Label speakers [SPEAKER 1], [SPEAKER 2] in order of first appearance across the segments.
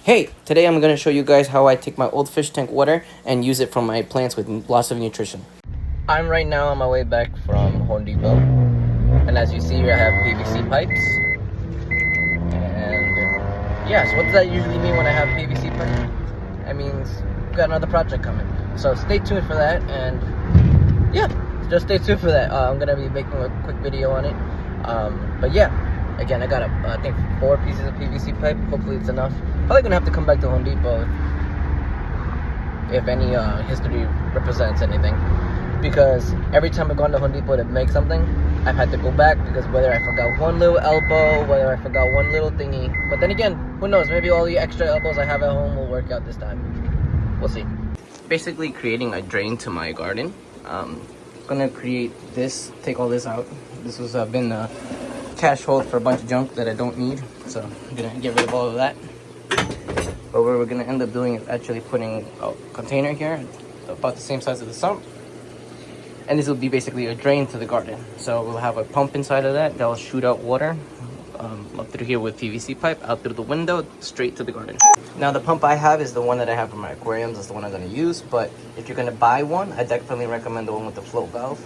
[SPEAKER 1] Hey, today I'm going to show you guys how I take my old fish tank water and use it for my plants with lots of nutrition. I'm right now on my way back from Home Depot, and as you see here I have PVC pipes. And yeah, so what does that usually mean when I have PVC pipe? That means we've got another project coming. So stay tuned for that, and yeah, just stay tuned for that. I'm going to be making a quick video on it. But yeah, again, I got I think 4 pieces of PVC pipe. Hopefully it's enough. Probably gonna have to come back to Home Depot if any history represents anything, because every time I've gone to Home Depot to make something, I've had to go back because whether I forgot one little elbow, whether I forgot one little thingy. But then again, who knows? Maybe all the extra elbows I have at home will work out this time. We'll see. Basically creating a drain to my garden. Gonna create this, take all this out. This was been a cash hold for a bunch of junk that I don't need, so I'm gonna get rid of all of that. But what we're gonna end up doing is actually putting a container here about the same size as the sump, and this will be basically a drain to the garden. So we'll have a pump inside of that will shoot out water up through here with PVC pipe out through the window straight to the garden. Now the pump I have is the one that I have for my aquariums. That's the one I'm gonna use, but if you're gonna buy one, I definitely recommend the one with the float valve,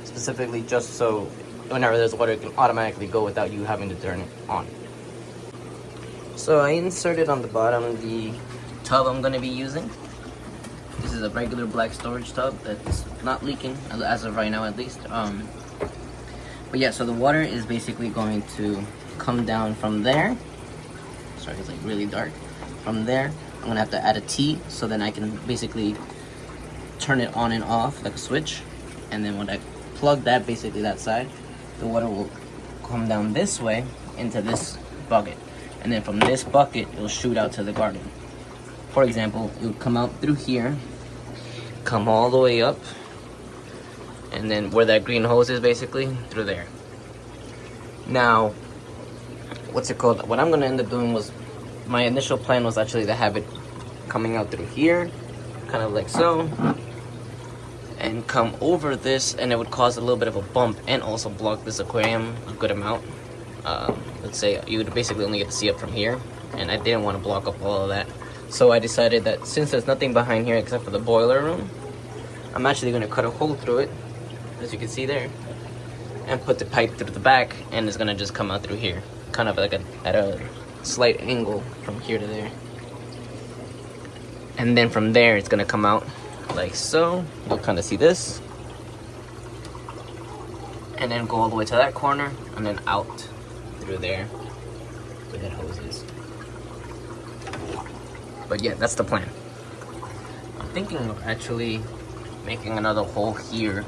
[SPEAKER 1] specifically just so whenever there's water it can automatically go without you having to turn it on. So I inserted on the bottom the tub I'm going to be using. This is a regular black storage tub that's not leaking, as of right now at least. But yeah, so the water is basically going to come down from there. Sorry, it's like really dark. From there, I'm going to have to add a T so then I can basically turn it on and off like a switch. And then when I plug that, basically that side, the water will come down this way into this bucket. And then from this bucket, it'll shoot out to the garden. For example, it would come out through here, come all the way up, and then where that green hose is basically, through there. Now, what's it called? What I'm gonna end up doing was, my initial plan was actually to have it coming out through here, kind of like so, and come over this, and it would cause a little bit of a bump and also block this aquarium a good amount. Let's say you would basically only get to see it from here, and I didn't want to block up all of that, so I decided that since there's nothing behind here except for the boiler room, I'm actually going to cut a hole through it, as you can see there, and put the pipe through the back, and it's going to just come out through here, kind of like at a slight angle from here to there. And then from there it's going to come out like so. You'll kind of see this, and then go all the way to that corner, and then out through there where that hose is. But yeah, that's the plan. I'm thinking of actually making another hole here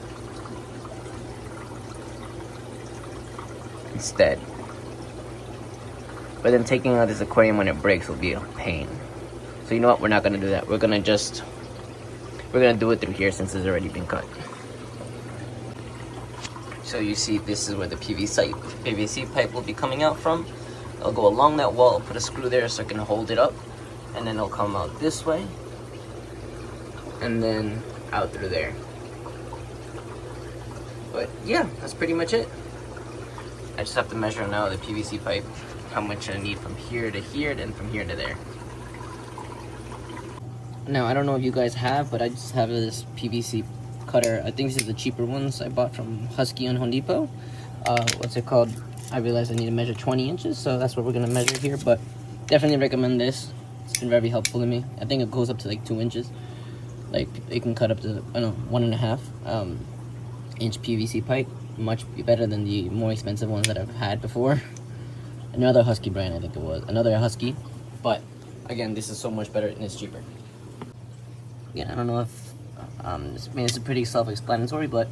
[SPEAKER 1] instead. But then taking out this aquarium when it breaks will be a pain. So you know what, we're not gonna do that. We're gonna do it through here since it's already been cut. So you see, this is where the PVC pipe will be coming out from. It'll go along that wall. I'll put a screw there so I can hold it up, and then it'll come out this way, and then out through there. But yeah, that's pretty much it. I just have to measure now the PVC pipe, how much I need from here to here, then from here to there. Now, I don't know if you guys have, but I just have this PVC cutter. I think this is the cheaper ones I bought from Husky on Home Depot. What's it called? I realized I need to measure 20 inches, so that's what we're gonna measure here, but definitely recommend this. It's been very helpful to me. I think it goes up to like 2 inches. Like, it can cut up to, I don't know, 1.5 inch PVC pipe. Much better than the more expensive ones that I've had before. Another Husky brand, I think it was. Another Husky. But, again, this is so much better and it's cheaper. Again, I don't know if it's pretty self-explanatory, but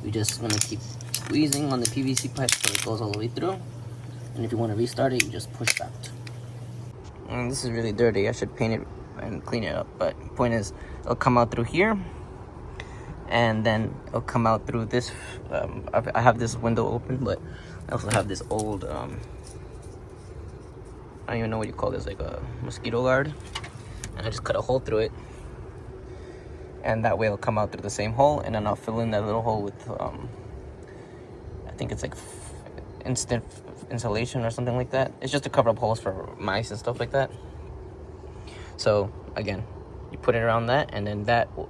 [SPEAKER 1] you just want to keep squeezing on the PVC pipe so it goes all the way through, and if you want to restart it, you just push that. And this is really dirty. I should paint it and clean it up, but point is, it'll come out through here, and then it'll come out through this. I have this window open, but I also have this old I don't even know what you call this, like a mosquito guard, and I just cut a hole through it. And that way it'll come out through the same hole, and then I'll fill in that little hole with I think it's like instant insulation or something like that. It's just to cover up holes for mice and stuff like that. So again, you put it around that, and then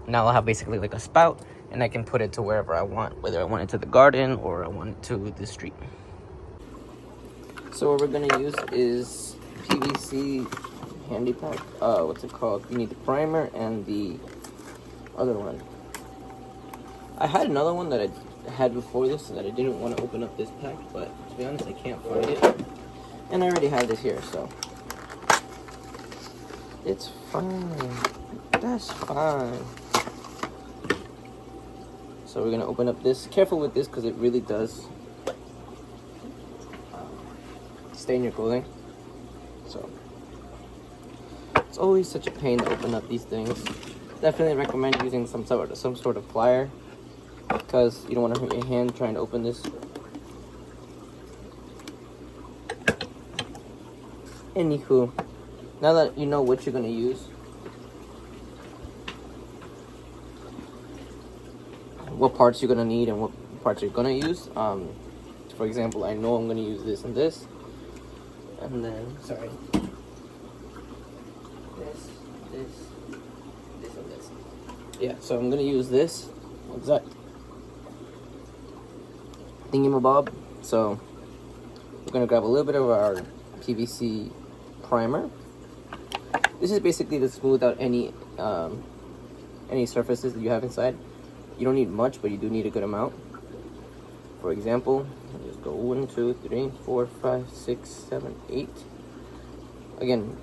[SPEAKER 1] now I'll have basically like a spout, and I can put it to wherever I want, whether I want it to the garden or I want it to the street. So what we're gonna use is PVC handy pack. What's it called? You need the primer and the other one. I had another one that I had before this that I didn't want to open up this pack, but to be honest, I can't find it. And I already have this here, so it's fine. That's fine. So we're gonna open up this. Careful with this because it really does stain your clothing. So it's always such a pain to open up these things. Definitely recommend using some sort of plier, because you don't want to hurt your hand trying to open this. Anywho, now that you know what you're gonna use, what parts you're gonna need and what parts you're gonna use. For example, I know I'm gonna use this and this, and then this, and this. Yeah, so I'm gonna use this exact thingamabob. So we're gonna grab a little bit of our PVC primer. This is basically to smooth out any surfaces that you have inside. You don't need much, but you do need a good amount. For example, just go 1, 2, 3, 4, 5, 6, 7, 8. Again,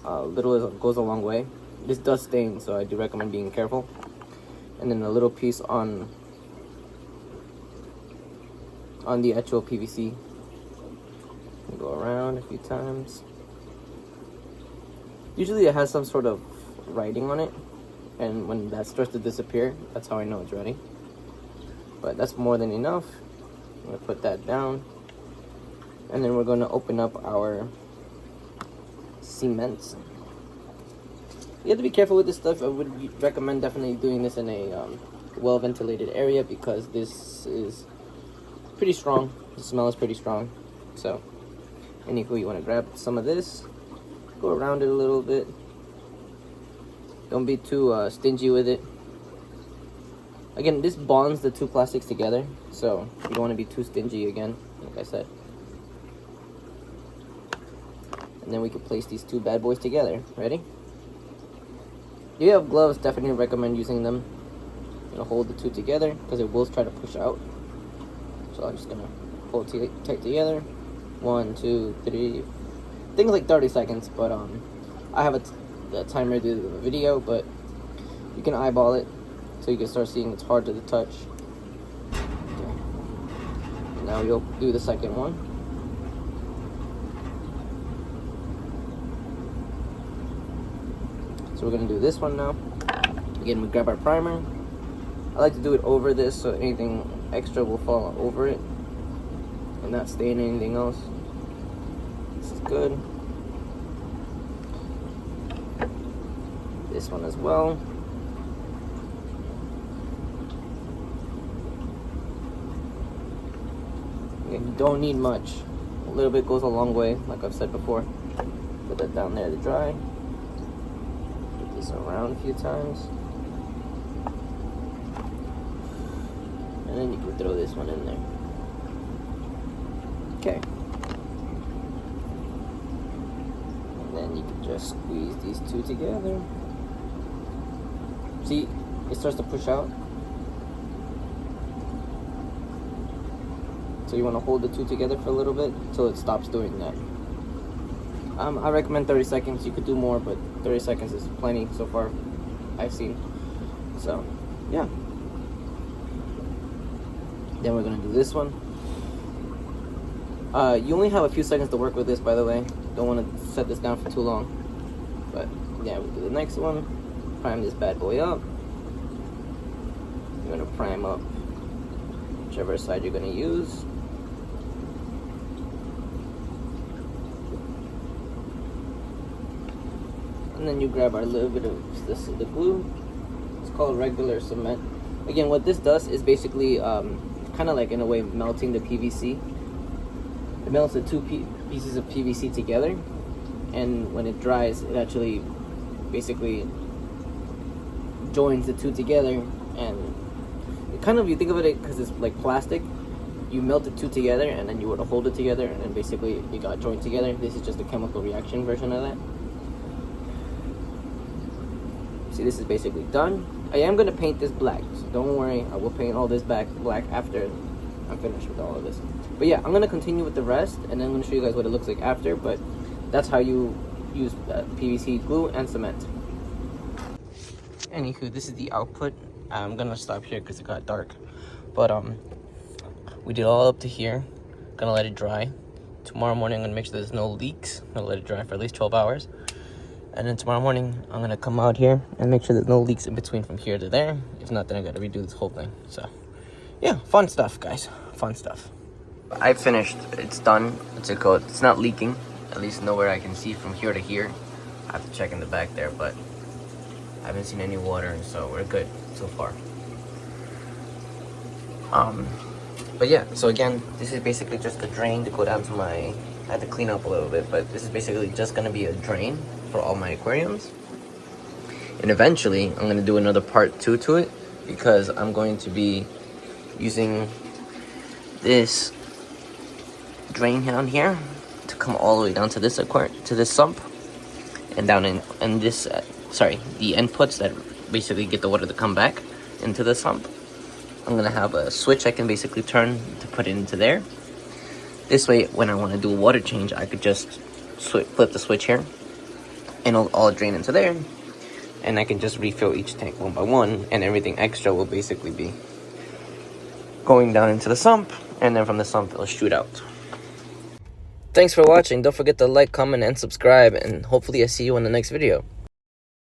[SPEAKER 1] little goes a long way. This does stain, so I do recommend being careful. And then a little piece on the actual PVC. Go around a few times. Usually it has some sort of writing on it, and when that starts to disappear, that's how I know it's ready. But that's more than enough. I'm gonna put that down, and then we're gonna open up our cements. You have to be careful with this stuff. I would recommend definitely doing this in a well ventilated area, because this is pretty strong. The smell is pretty strong. So anywho, you want to grab some of this, go around it a little bit. Don't be too stingy with it. Again, this bonds the two plastics together, so you don't want to be too stingy again, like I said. And then we can place these two bad boys together. Ready? If you have gloves, definitely recommend using them. I'm gonna hold the two together because it will try to push out. So I'm just gonna hold tight together. 1, 2, 3. Things like 30 seconds, but I have a timer to do the video, but you can eyeball it so you can start seeing it's hard to touch. Okay. Now you'll do the second one. So we're gonna do this one now. Again, we grab our primer. I like to do it over this so anything extra will fall over it and not stain anything else. This is good. This one as well. Again, you don't need much. A little bit goes a long way, like I've said before. Put that down there to dry. Put this around a few times. And then you can throw this one in there. Okay. And then you can just squeeze these two together. See, it starts to push out. So you want to hold the two together for a little bit until it stops doing that. I recommend 30 seconds. You could do more, but 30 seconds is plenty so far I've seen. So, yeah. Then we're going to do this one. You only have a few seconds to work with this, by the way. Don't want to set this down for too long. But, yeah, we'll do the next one. Prime this bad boy up. You're going to prime up whichever side you're going to use. And then you grab our little bit of the glue. It's called regular cement. Again, what this does is basically kind of like in a way melting the PVC It melts the two pieces of PVC together, and when it dries, it actually basically joins the two together. And it kind of, you think of it because it's like plastic, you melt the two together and then you were to hold it together, and then basically it got joined together. This is just a chemical reaction version of that. See, this is basically done. I am going to paint this black, so don't worry, I will paint all this black after I'm finished with all of this. But yeah, I'm going to continue with the rest, and then I'm going to show you guys what it looks like after. But that's how you use PVC glue and cement. Anywho, this is the output. I'm going to stop here because it got dark. But we did all up to here. Gonna let it dry. Tomorrow morning I'm gonna make sure there's no leaks. I'm gonna let it dry for at least 12 hours. And then tomorrow morning I'm gonna come out here and make sure there's no leaks in between from here to there. If not, then I gotta redo this whole thing. So yeah, fun stuff, guys. Fun stuff. I finished. It's done. It's not leaking. At least nowhere I can see from here to here. I have to check in the back there, but I haven't seen any water, so we're good so far. But yeah, so again, this is basically just a drain to go down to I had to clean up a little bit, but this is basically just going to be a drain for all my aquariums. And eventually, I'm going to do another part 2 to it, because I'm going to be using this drain down here to come all the way down to this sump, and down in this, the inputs that basically get the water to come back into the sump. I'm gonna have a switch I can basically turn to put it into there. This way, when I want to do a water change, I could just flip the switch here, and it'll all drain into there, and I can just refill each tank one by one, and everything extra will basically be going down into the sump, and then from the sump it'll shoot out. Thanks for watching. Don't forget to like, comment, and subscribe, and hopefully I see you in the next video.